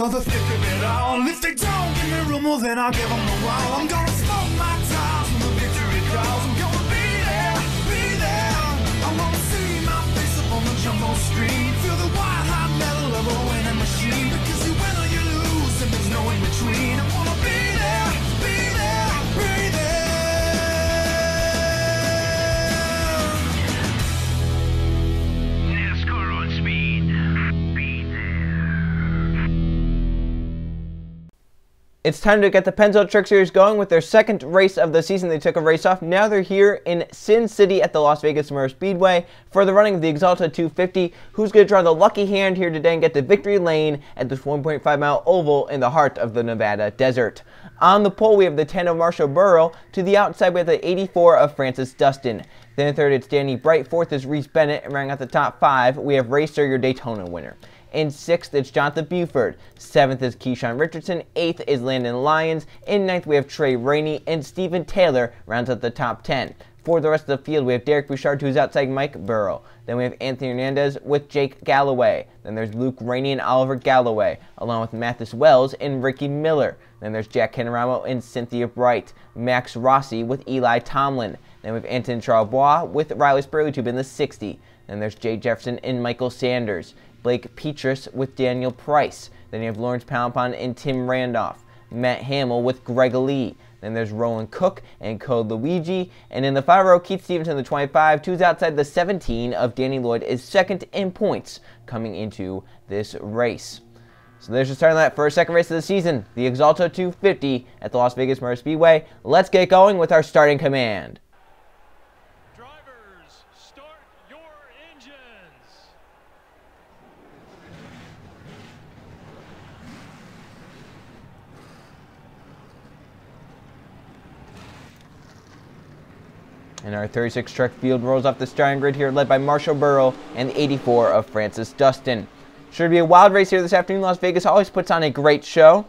for the thick of it all. If they don't give me room, well then I'll give them the wall. I'm gonna smoke my tires when the victory calls. I'm gonna be there, be there. I wanna see my face up on the jumbo screen. Feel the white hot metal of a winning machine. Because you win or you lose and there's no in between. I wanna be there, be there, be there. NASCAR on speed. Be there. It's time to get the Pennzoil Truck Series going with their second race of the season. They took a race off. Now they're here in Sin City at the Las Vegas Motor Speedway for the running of the Axalta 250. Who's going to draw the lucky hand here today and get to victory lane at this 1.5-mile oval in the heart of the Nevada desert? On the pole, we have the 10 of Marshall Burrow. To the outside, we have the 84 of Francis Dustin. Then in third, it's Danny Bright. Fourth is Reese Bennett. And rounding out the top five, we have Racer, your Daytona winner. In sixth, it's Jonathan Buford. Seventh is Keyshawn Richardson. Eighth is Landon Lyons. In ninth, we have Trey Rainey. And Stephen Taylor rounds out the top 10. For the rest of the field, we have Derek Bouchard, who's outside Mike Burrow. Then we have Anthony Hernandez with Jake Galloway. Then there's Luke Rainey and Oliver Galloway, along with Mathis Wells and Ricky Miller. Then there's Jack Caneramo and Cynthia Bright. Max Rossi with Eli Tomlin. Then we have Anton Charlebois with Riley Spurley in the 60. Then there's Jay Jefferson and Michael Sanders. Blake Petrus with Daniel Price. Then you have Lawrence Palmpon and Tim Randolph. Matt Hamill with Greg Lee. Then there's Roland Cook and Code Luigi. And in the 5 row, Keith Stevenson, the 25. Two's outside the 17 of Danny Lloyd is second in points coming into this race. So there's your starting lineup for our second race of the season, the Axalta 250 at the Las Vegas Motor Speedway. Let's get going with our starting command. Drivers, start your engines. And our 36 truck field rolls off the starting grid here, led by Marshall Burrow and the 84 of Francis Dustin. Sure to be a wild race here this afternoon. Las Vegas always puts on a great show.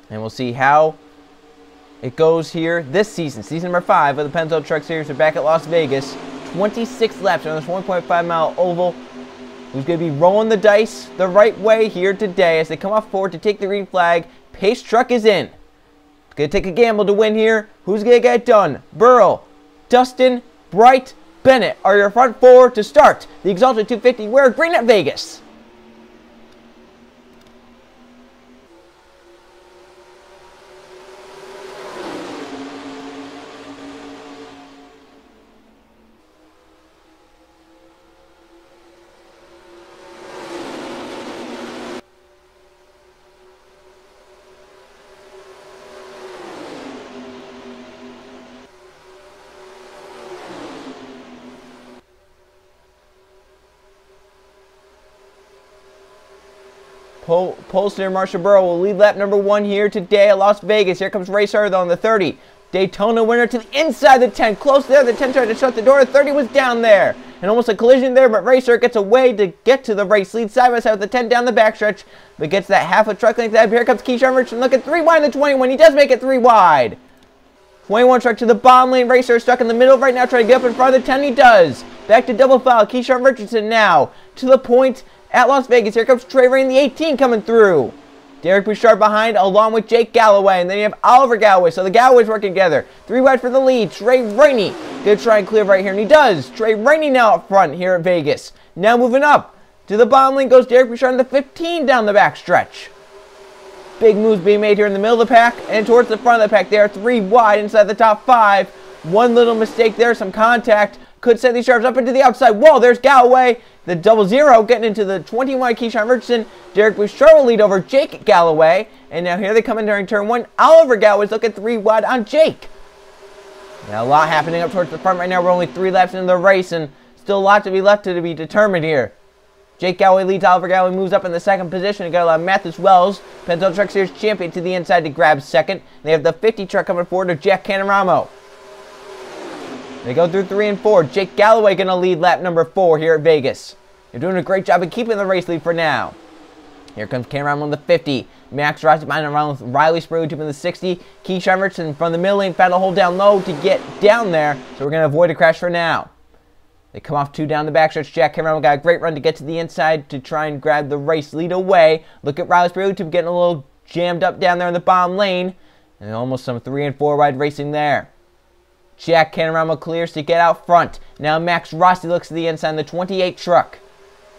And we'll see how it goes here this season. Season number 5 of the Pennzoil Truck Series. We're back at Las Vegas. 26 laps on this 1.5-mile oval. Who's going to be rolling the dice the right way here today as they come off forward to take the green flag. Pace truck is in. Going to take a gamble to win here. Who's going to get it done? Burrow, Dustin, Bright, Bennett are your front four to start the Axalta 250. We're green at Vegas. Polster Marshall Burrow will lead lap number 1 here today at Las Vegas. Here comes Racer though on the 30. Daytona winner to the inside the 10. Close there. The 10 tried to shut the door. 30 was down there. And almost a collision there, but Racer gets away to get to the race lead side by side with the 10 down the backstretch. But gets that half a truck length up. Here comes Keyshawn Richardson looking 3 wide in the 21. He does make it 3 wide. 21 truck to the bottom lane. Racer stuck in the middle right now trying to get up in front of the 10. He does. Back to double foul. Keyshawn Richardson now to the point at Las Vegas. Here comes Trey Rainey, the 18 coming through. Derek Bouchard behind along with Jake Galloway. And then you have Oliver Galloway. So the Galloways working together. 3 wide for the lead. Trey Rainey. Good try and clear right here. And he does. Trey Rainey now up front here at Vegas. Now moving up to the bottom lane goes Derek Bouchard in the 15 down the back stretch. Big moves being made here in the middle of the pack and towards the front of the pack. They are 3 wide inside the top 5. One little mistake there. Some contact could send these drivers up into the outside wall. There's Galloway. The 00 getting into the 21 Keyshawn Richardson. Derek Bouchard will lead over Jake Galloway. And now here they come in during turn 1. Oliver Galloway's looking 3 wide on Jake. Now a lot happening up towards the front right now. We're only 3 laps into the race and still a lot to be left to be determined here. Jake Galloway leads. Oliver Galloway moves up in the second position. We got Mathis Wells, Pennzoil Truck Series champion, to the inside to grab second. They have the 50 truck coming forward to Jack Caneramo. They go through 3 and 4. Jake Galloway going to lead lap number 4 here at Vegas. They're doing a great job of keeping the race lead for now. Here comes Caneramo on the 50. Max Rossi behind around with Riley Spurley in the 60. Keyshawn Richardson from the middle lane found a hole down low to get down there. So we're going to avoid a crash for now. They come off 2 down the backstretch. Jack Cameron got a great run to get to the inside to try and grab the race lead away. Look at Riley Spruill getting a little jammed up down there in the bottom lane. And almost some 3 and 4 wide racing there. Jack Canorama clears to get out front. Now Max Rossi looks to the inside in the 28 truck.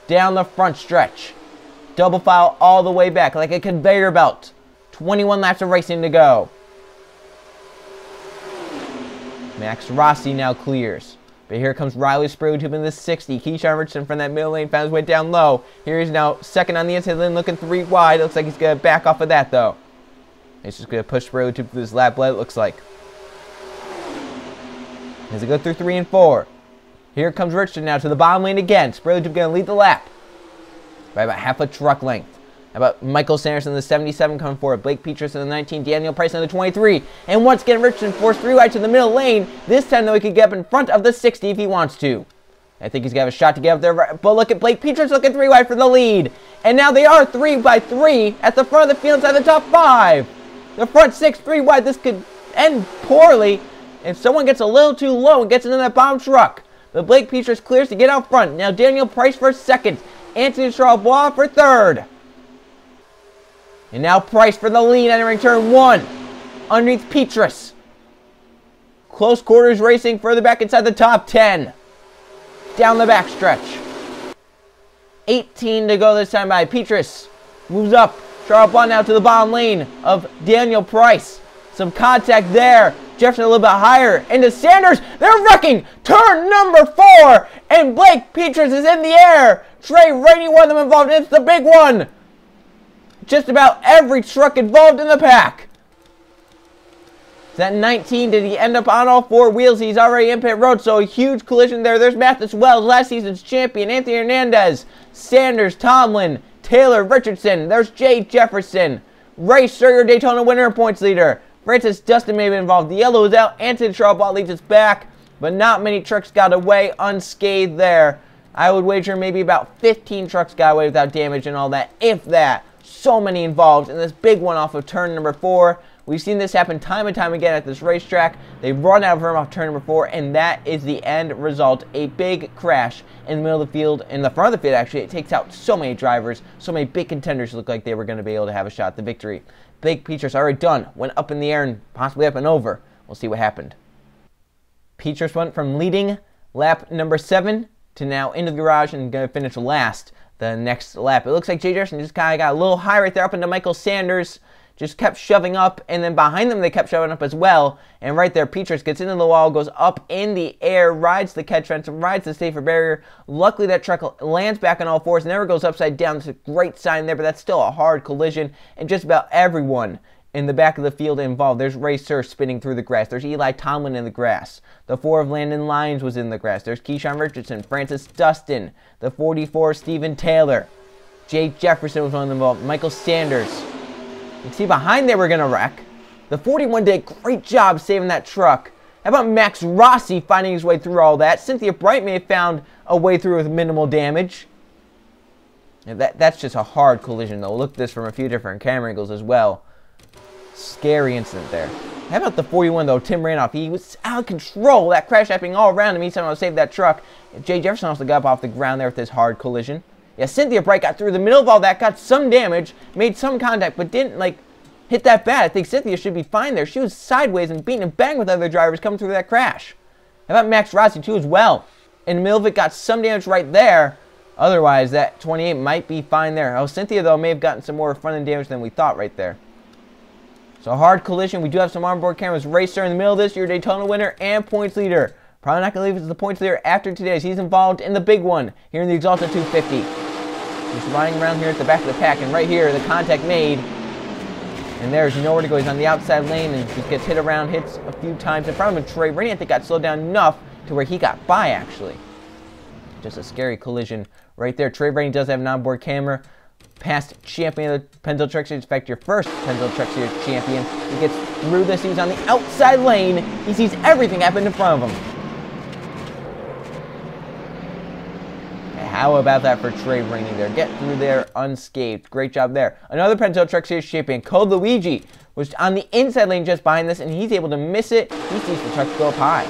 Down the front stretch. Double file all the way back like a conveyor belt. 21 laps of racing to go. Max Rossi now clears. But here comes Riley Spruill in the 60. Keyshawn Richardson from that middle lane found his way down low. Here he's now second on the inside lane, looking 3 wide. Looks like he's going to back off of that, though. He's just going to push Spruill to this lap lead, it looks like. As they go through 3 and 4. Here comes Richardson now to the bottom lane again. Spruill going to lead the lap by about half a truck length. How about Michael Sanderson in the 77 coming forward? Blake Petras in the 19, Daniel Price in the 23. And once again, Richardson forced 3 wide to the middle lane. This time, though, he could get up in front of the 60 if he wants to. I think he's going to have a shot to get up there. But look at Blake Petras looking 3 wide for the lead. And now they are 3 by 3 at the front of the field inside the top 5. The front 6, 3 wide. This could end poorly if someone gets a little too low and gets into that bottom truck. But Blake Petras clears to get out front. Now Daniel Price for second. Anthony Charles for third. And now Price for the lead entering turn 1. Underneath Petras. Close quarters racing further back inside the top 10. Down the backstretch. 18 to go this time by Petras. Moves up. Charles now to the bottom lane of Daniel Price. Some contact there. Jefferson a little bit higher. Into Sanders. They're wrecking. Turn number 4. And Blake Petras is in the air. Trey Rainey, one of them involved. It's the big one. Just about every truck involved in the pack. Is that 19? Did he end up on all 4 wheels? He's already in pit road, so a huge collision there. There's Mathis Wells, last season's champion. Anthony Hernandez, Sanders, Tomlin, Taylor, Richardson. There's Jay Jefferson. Ray Sturger, Daytona winner and points leader. Francis Dustin may have been involved. The yellow is out. Anthony Charles leads us back, but not many trucks got away unscathed there. I would wager maybe about 15 trucks got away without damage and all that, if that. So many involved, and this big one off of turn number 4. We've seen this happen time and time again at this racetrack. They run out of room off turn number 4, and that is the end result. A big crash in the middle of the field, in the front of the field actually. It takes out so many drivers, so many big contenders look like they were going to be able to have a shot at the victory. Blake Petras already done, went up in the air and possibly up and over. We'll see what happened. Petras went from leading lap number 7 to now into the garage and going to finish last the next lap. It looks like Jay Jefferson just kind of got a little high right there up into Michael Sanders. Just kept shoving up, and then behind them they kept shoving up as well. And right there, Petras gets into the wall, goes up in the air, rides the catch fence, rides the safer barrier. Luckily, that truck lands back on all 4s, never goes upside down. It's a great sign there, but that's still a hard collision. And just about everyone in the back of the field involved. There's Ray Sturger spinning through the grass. There's Eli Tomlin in the grass. The 4 of Landon Lyons was in the grass. There's Keyshawn Richardson, Francis Dustin, the 44 Stephen Taylor. Jay Jefferson was one of them involved. Michael Sanders. You can see behind they were going to wreck. The 41 did a great job saving that truck. How about Max Rossi finding his way through all that? Cynthia Bright may have found a way through with minimal damage. That's just a hard collision, though. Look at this from a few different camera angles as well. Scary incident there. How about the 41, though? Tim Randolph. He was out of control. That crash happening all around him. He somehow saved that truck. Jay Jefferson also got up off the ground there with this hard collision. Yeah, Cynthia Bright got through the middle of all that, got some damage, made some contact, but didn't, hit that bad. I think Cynthia should be fine there. She was sideways and beating and bang with other drivers coming through that crash. How about Max Rossi, too, as well? In the middle of it, got some damage right there. Otherwise, that 28 might be fine there. Oh, Cynthia, though, may have gotten some more front-end damage than we thought right there. So, hard collision. We do have some onboard cameras. Racer in the middle of this, your Daytona winner and points leader. Probably not going to leave as the points leader after today. He's involved in the big one here in the Axalta 250. Just riding around here at the back of the pack, and right here, the contact made. And there's nowhere to go. He's on the outside lane and just gets hit around, hits a few times in front of him. Trey Rainey, I think, got slowed down enough to where he got by, actually. Just a scary collision right there. Trey Rainey does have an onboard camera. Past champion of the Pennzoil Truck Series. In fact, your first Pennzoil Truck Series champion. He gets through this. He was on the outside lane. He sees everything happen in front of him. How about that for Trey Rainey there? Get through there unscathed. Great job there. Another Pennzoil Truck Series champion, Code Luigi, was on the inside lane just behind this, and he's able to miss it. He sees the truck go up high.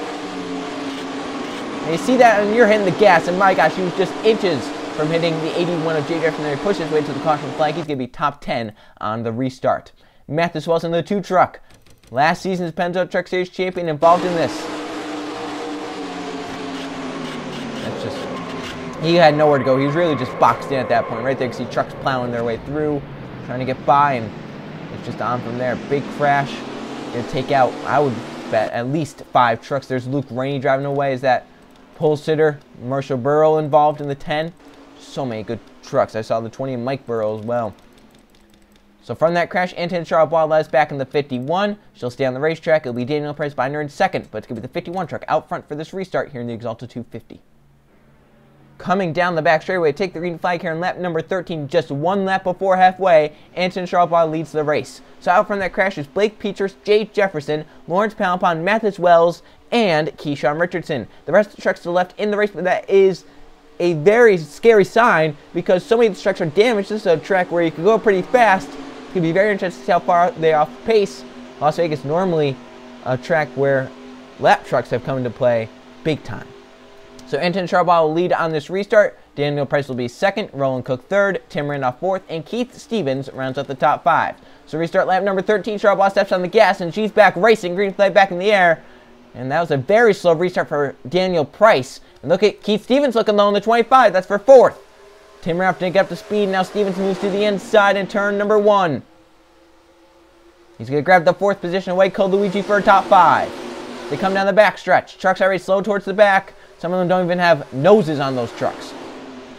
And you see that and you're hitting the gas, and my gosh, he was just inches from hitting the 81 of J. Jeff, and then he pushed his way to the caution flag. He's going to be top 10 on the restart. Mathis Wilson, the 2 truck. Last season's Pennzoil Truck Series champion, involved in this. That's just, he had nowhere to go. He was really just boxed in at that point. Right there, you can see trucks plowing their way through, trying to get by, and it's just on from there. Big crash. Going to take out, I would bet, at least 5 trucks. There's Luke Rainey driving away. Is that pole sitter? Marshall Burrow involved in the 10. So many good trucks. I saw the 20 and Mike Burrow as well. So from that crash, Anton Charles is back in the 51. She'll stay on the racetrack. It'll be Daniel Price Binder in second, but it's going to be the 51 truck out front for this restart here in the Axalta 250. Coming down the back straightaway, take the green flag here in lap number 13, just 1 lap before halfway. Anton Charles leads the race. So out from that crash is Blake Peters, Jay Jefferson, Lawrence Palapon, Mathis Wells, and Keyshawn Richardson. The rest of the trucks to the left in the race, but that is a very scary sign because so many of the trucks are damaged. This is a track where you can go pretty fast. It can be very interesting to see how far they are off pace. Las Vegas normally a track where lap trucks have come into play big time. So Anton Charbois will lead on this restart. Daniel Price will be second, Roland Cook third, Tim Randolph fourth, and Keith Stevens rounds out the top 5. So restart lap number 13, Charbois steps on the gas and she's back racing, green flag back in the air. And that was a very slow restart for Daniel Price. And look at Keith Stevens looking low in the 25. That's for 4th. Tim Randolph didn't get up to speed. Now Stevens moves to the inside in turn number 1. He's going to grab the 4th position away. Code Luigi for a top 5. They come down the back stretch. Trucks are already slow towards the back. Some of them don't even have noses on those trucks.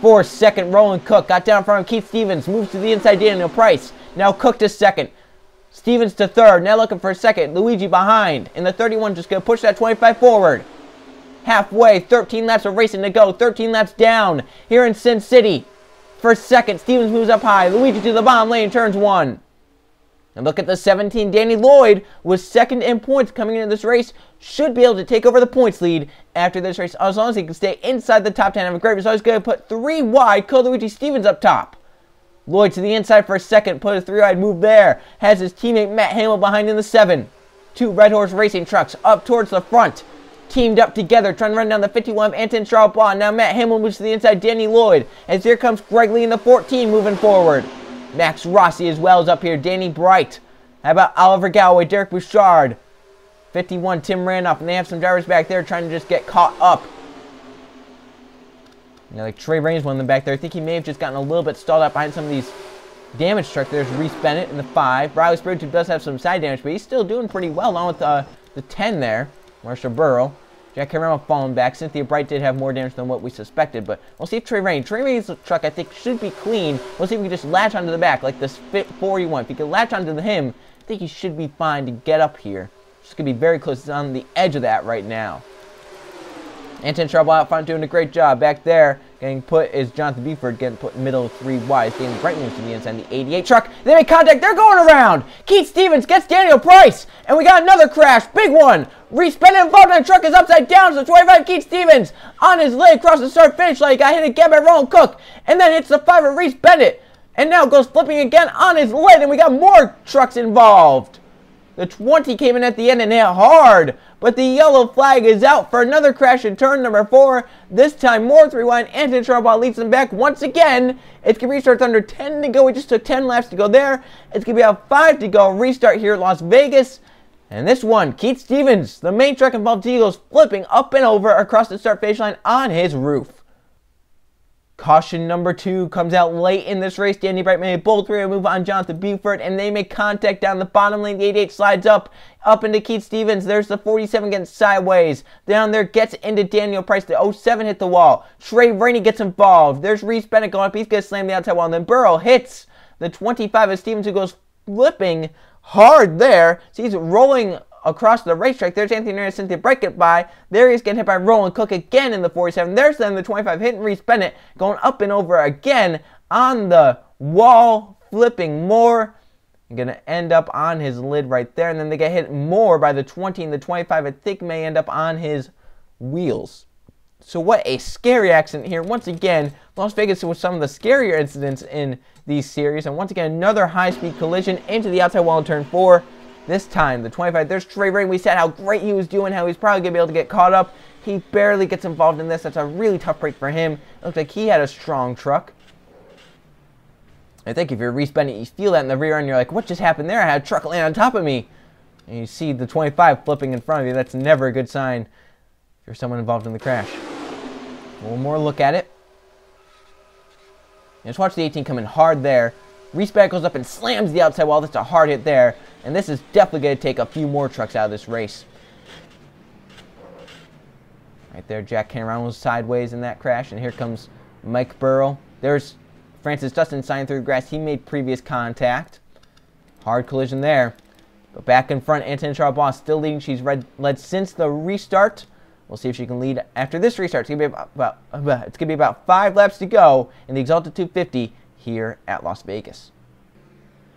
4th, second, Roland Cook. Got down in front of Keith Stevens. Moves to the inside, Daniel Price. Now Cook to second. Stevens to 3rd. Now looking for a second. Luigi behind. And the 31 just going to push that 25 forward. Halfway, 13 laps of racing to go. 13 laps down here in Sin City. For second, Stevens moves up high. Luigi to the bottom lane, turns 1. And look at the 17. Danny Lloyd was second in points coming into this race. Should be able to take over the points lead after this race, as long as he can stay inside the top 10. Have a great result. He's going to put 3 wide. Code Luigi Stevens up top. Lloyd to the inside for a second. Put a 3 wide move there. Has his teammate Matt Hamill behind in the 7. 2 Red Horse Racing trucks up towards the front. Teamed up together, trying to run down the 51 of Anton Charles. Now Matt Hamill moves to the inside, Danny Lloyd. As here comes Greg Lee in the 14 moving forward. Max Rossi as well is up here. Danny Bright. How about Oliver Galloway, Derek Bouchard. 51, Tim Randolph. And they have some drivers back there trying to just get caught up. You know, like Trey Raines one of them back there. I think he may have just gotten a little bit stalled out behind some of these damaged trucks. There's Reese Bennett in the 5. Riley Spriggs, who does have some side damage, but he's still doing pretty well along with the 10 there. Marshall Burrow. Jack Cameron falling back. Cynthia Bright did have more damage than what we suspected, but we'll see if Trey Raines' truck, I think, should be clean. We'll see if we can just latch onto the back like this Fit 41. If he can latch onto him, I think he should be fine to get up here. Just going to be very close. It's on the edge of that right now. Anton Trouble out front doing a great job. Back there, getting put is Jonathan Buford, getting put middle 3 wide. Getting Bright moves to the inside, the 88 truck. They make contact. They're going around. Keith Stevens gets Daniel Price. And we got another crash. Big one. Reese Bennett involved in the truck is upside down. So 25 Keith Stevens on his lid across the start-finish line. Got hit again by Roland Cook. And then hits the 5 of Reese Bennett. And now goes flipping again on his lid. And we got more trucks involved. The 20 came in at the end and hit hard. But the yellow flag is out for another crash in turn number 4. This time more 3 wide. Anton Trouble leads them back once again. It's going to restart under 10 to go. We just took 10 laps to go there. It's going to be about 5 to go. Restart here at Las Vegas. And this one, Keith Stevens, the main truck involved, he goes flipping up and over across the start finish line on his roof. Caution number 2 comes out late in this race. Danny Bright made a bold 3-way move on Jonathan Buford, and they make contact down the bottom lane. The 88 slides up into Keith Stevens. There's the 47 getting sideways. Down there gets into Daniel Price. The 07 hit the wall. Trey Rainey gets involved. There's Reese Bennett going up. He's going to slam the outside wall, and then Burrow hits the 25 of Stevens, who goes flipping hard there. So he's rolling across the racetrack. There's Anthony Hernandez, Cynthia Bright get by. There he's getting hit by Roland Cook again in the 47. There's then the 25 hitting Reese Bennett, going up and over again on the wall, flipping more. Going to end up on his lid right there. And then they get hit more by the 20 and the 25. I think may end up on his wheels. So what a scary accident here. Once again, Las Vegas was some of the scarier incidents in these series. And once again, another high-speed collision into the outside wall in turn 4. This time, the 25, there's Trey Rain. We said how great he was doing, how he's probably going to be able to get caught up. He barely gets involved in this. That's a really tough break for him. It looks like he had a strong truck. I think if you're Reese Bennett, you feel that in the rear end. You're like, what just happened there? I had a truck land on top of me. And you see the 25 flipping in front of you. That's never a good sign if you're someone involved in the crash. One more look at it. Just watch the 18 come in hard there. Reese Bennett goes up and slams the outside wall. That's a hard hit there. And this is definitely going to take a few more trucks out of this race. Right there, Jack Cameron was sideways in that crash. And here comes Mike Burrell. There's Francis Dustin signing through the grass. He made previous contact. Hard collision there. But back in front, Anton Charles still leading. She's led since the restart. We'll see if she can lead after this restart. It's going to be about 5 laps to go in the Axalta 250 here at Las Vegas.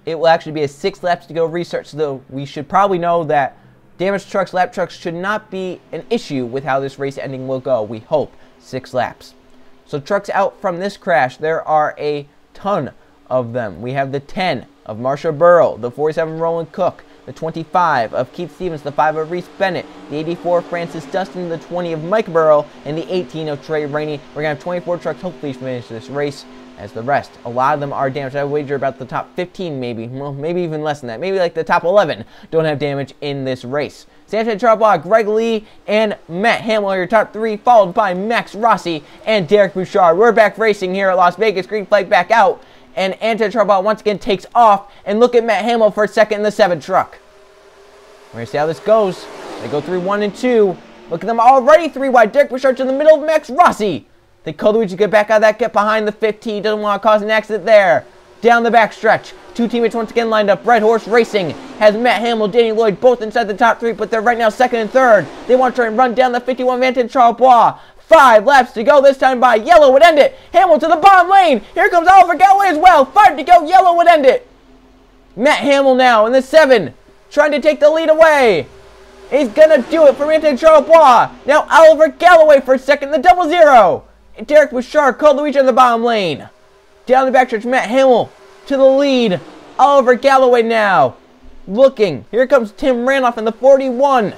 It will actually be a 6 laps to go restart, so we should probably know that damaged trucks, lap trucks, should not be an issue with how this race ending will go. We hope 6 laps. So trucks out from this crash, there are a ton of them. We have the 10 of Marsha Burrell, the 47 Roland Cook, the 25 of Keith Stevens, the 5 of Reese Bennett, the 84 Francis Dustin, the 20 of Mike Burrell, and the 18 of Trey Rainey. We're going to have 24 trucks hopefully finish this race as the rest. A lot of them are damaged. I would wager about the top 15 maybe. Well, maybe even less than that. Maybe like the top 11 don't have damage in this race. Sanchez Charbonneau, Greg Lee, and Matt Hamill are your top 3, followed by Max Rossi and Derek Bouchard. We're back racing here at Las Vegas. Green flag back out. And Anton Charbonneau once again takes off. And look at Matt Hamill for a second in the 7 truck. We're going to see how this goes. They go through 1 and 2. Look at them already 3 wide. Derek Bouchard in the middle of Max Rossi. They Luigi get back out of that, get behind the 15. Doesn't want to cause an accident there. Down the back stretch. 2 teammates once again lined up. Red Horse Racing has Matt Hamill, Danny Lloyd both inside the top 3, but they're right now 2nd and 3rd. They want to try and run down the 51 Vanton Charles Bois. 5 laps to go this time by. Yellow would end it. Hamill to the bottom lane. Here comes Oliver Galloway as well. 5 to go. Yellow would end it. Matt Hamill now in the 7, trying to take the lead away. He's going to do it for Vanton Charles Bois. Now Oliver Galloway for a second, the 00. Derek Bouchard called Luigi in the bottom lane. Down the backstretch, Matt Hamill to the lead. Oliver Galloway now looking. Here comes Tim Randolph in the 41.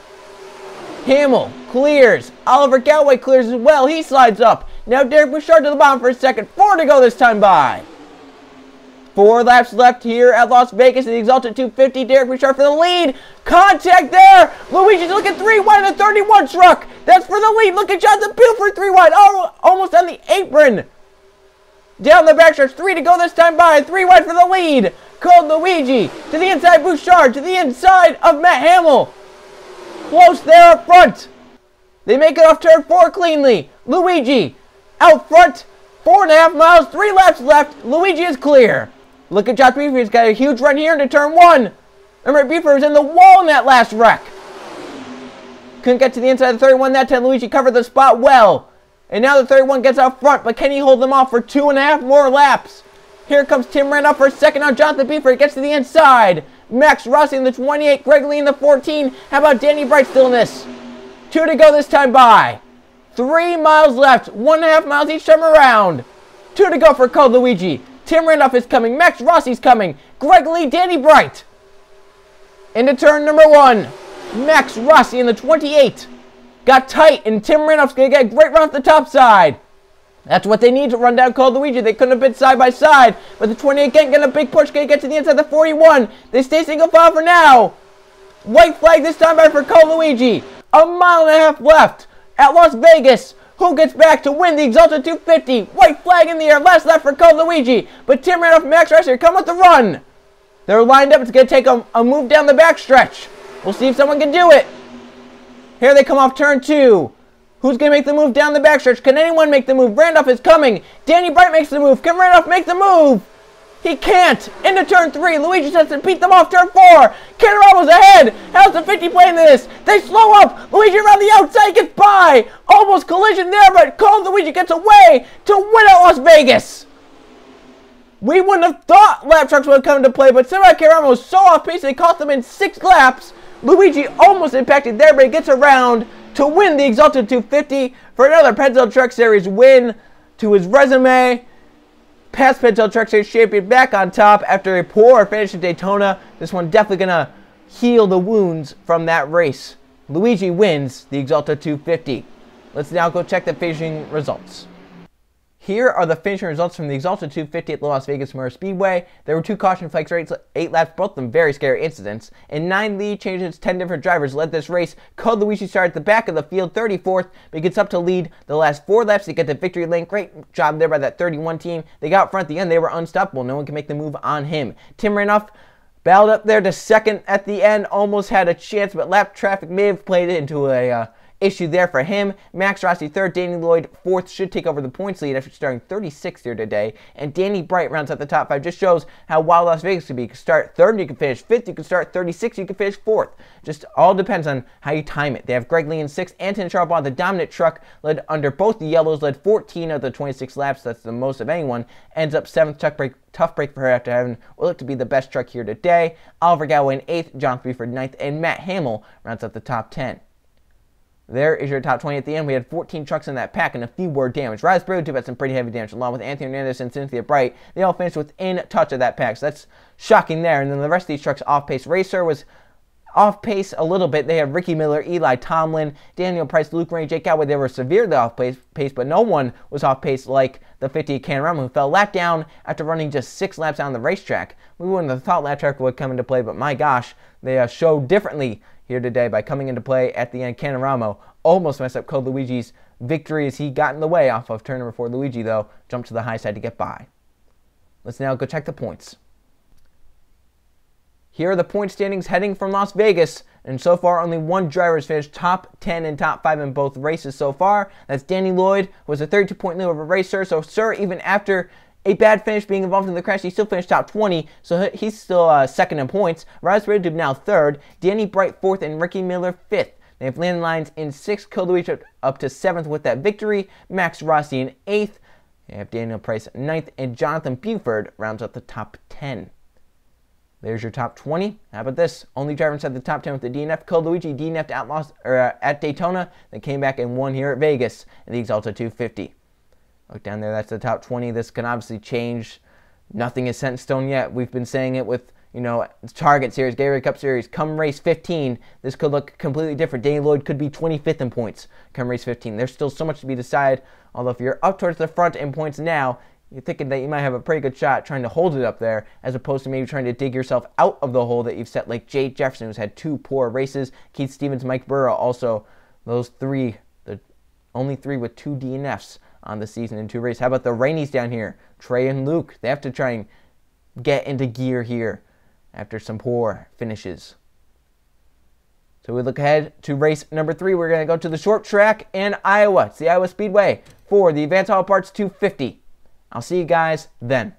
Hamill clears. Oliver Galloway clears as well. He slides up. Now Derek Bouchard to the bottom for a second. 4 to go this time by. 4 laps left here at Las Vegas in the Axalta 250. Derek Bouchard for the lead. Contact there. Luigi's looking 3 wide in the 31 truck. That's for the lead. Look at Jonathan Buford 3 wide. Oh, almost on the apron. Down the backstretch. 3 to go this time by. 3 wide for the lead. Cold Luigi to the inside. Bouchard to the inside of Matt Hamill. Close there up front. They make it off turn 4 cleanly. Luigi out front. 4.5 miles. 3 laps left. Luigi is clear. Look at Josh Beaver. He's got a huge run here into turn 1. Remember, Beaver was in the wall in that last wreck. Couldn't get to the inside of the 31 that time. Luigi covered the spot well. And now the 31 gets out front, but can he hold them off for 2.5 more laps? Here comes Tim Randolph for a second on Jonathan Beaver. He gets to the inside. Max Rossi in the 28. Greg Lee in the 14. How about Danny Bright still in this? 2 to go this time by. 3 miles left. 1.5 miles each time around. 2 to go for Cold Luigi. Tim Randolph is coming. Max Rossi's coming. Greg Lee, Danny Bright. Into turn number 1. Max Rossi in the 28. Got tight, and Tim Randolph's going to get a great run off the top side. That's what they need to run down Cold Luigi. They couldn't have been side by side. But the 28 can't get a big push. Going to get to the inside of the 41. They stay single file for now. White flag this time by for Cold Luigi. 1.5 miles left at Las Vegas. Who gets back to win the Axalta 250? White flag in the air. Last lap for Cold Luigi. But Tim Randolph and Max Rossi come with the run. They're lined up. It's going to take a move down the backstretch. We'll see if someone can do it. Here they come off turn 2. Who's going to make the move down the backstretch? Can anyone make the move? Randolph is coming. Danny Bright makes the move. Can Randolph make the move? He can't. Into turn 3. Luigi has to beat them off turn 4. Canaramo's ahead. How's the 50 playing this? They slow up. Luigi around the outside gets by. Almost collision there, but Cold Luigi gets away to win at Las Vegas. We wouldn't have thought lap trucks would come into play, but Samurai Canaramo was so off pace they caught them in 6 laps. Luigi almost impacted there, but he gets around to win the Axalta 250 for another Pennzoil Truck Series win to his resume. Past Pennzoil Truck Series champion back on top after a poor finish at Daytona. This one definitely going to heal the wounds from that race. Luigi wins the Axalta 250. Let's now go check the finishing results. Here are the finishing results from the Axalta 250 at the Las Vegas Motor Speedway. There were 2 caution flags for 8 laps, both of them very scary incidents. And 9 lead changes, 10 different drivers led this race. Code Luigi started at the back of the field, 34th, but he gets up to lead the last 4 laps to get the victory lane. Great job there by that 31 team. They got out front at the end. They were unstoppable. No one can make the move on him. Tim Ranoff battled up there to second at the end, almost had a chance, but lap traffic may have played into a issue there for him. Max Rossi third, Danny Lloyd fourth, should take over the points lead after starting 36th here today. And Danny Bright rounds out the top 5. Just shows how wild Las Vegas could be. You can start 3rd, you can finish 5th, you can start 36th, you can finish 4th. Just all depends on how you time it. They have Greg Lee in 6th. Anton Charbonneau, the dominant truck, led under both the yellows, led 14 of the 26 laps. That's the most of anyone. Ends up 7th. Tough break for her after having what looked to be the best truck here today. Oliver Galloway in 8th, John Threeford 9th, and Matt Hamill rounds out the top 10. There is your top 20 at the end. We had 14 trucks in that pack, and a few were damaged. Rise Brew had some pretty heavy damage, along with Anthony Hernandez and Cynthia Bright. They all finished within touch of that pack, so that's shocking there. And then the rest of these trucks off-pace. Racer was off-pace a little bit. They had Ricky Miller, Eli Tomlin, Daniel Price, Luke Ray, Jake Galloway. They were severely off-pace, but no one was off-pace like the 50 at Canorama, who fell lap down after running just 6 laps on the racetrack. We wouldn't have thought lap track would come into play, but my gosh, they showed differently here today by coming into play at the end. Canorama almost messed up Code Luigi's victory as he got in the way off of turn number 4. Luigi, though, jumped to the high side to get by. Let's now go check the points. Here are the point standings heading from Las Vegas, and so far only one driver has finished top 10 and top 5 in both races so far. That's Danny Lloyd, who was a 32-point lead over Racer. So, sir, even after a bad finish being involved in the crash, he still finished top 20, so he's still second in points. Raspberry Dub now 3rd, Danny Bright 4th, and Ricky Miller 5th. They have Landon Lyons in 6th, Code Luigi up to 7th with that victory, Max Rossi in 8th, they have Daniel Price 9th, and Jonathan Buford rounds up the top 10. There's your top 20. How about this? Only driver inside the top 10 with the DNF. Code Luigi DNF'd at Daytona, then came back and won here at Vegas in the Axalta 250. Look down there, that's the top 20. This can obviously change. Nothing is set in stone yet. We've been saying it with, Target Series, Gatorade Cup Series. Come race 15, this could look completely different. Danny Lloyd could be 25th in points come race 15. There's still so much to be decided, although if you're up towards the front in points now, you're thinking that you might have a pretty good shot trying to hold it up there, as opposed to maybe trying to dig yourself out of the hole that you've set, like Jade Jefferson, who's had 2 poor races. Keith Stevens, Mike Burrow, also those 3, the only 3 with 2 DNFs on the season in 2 races. How about the Rainies down here? Trey and Luke. They have to try and get into gear here after some poor finishes. So we look ahead to race number 3. We're going to go to the short track in Iowa. It's the Iowa Speedway for the Advanced Auto Parts 250. I'll see you guys then.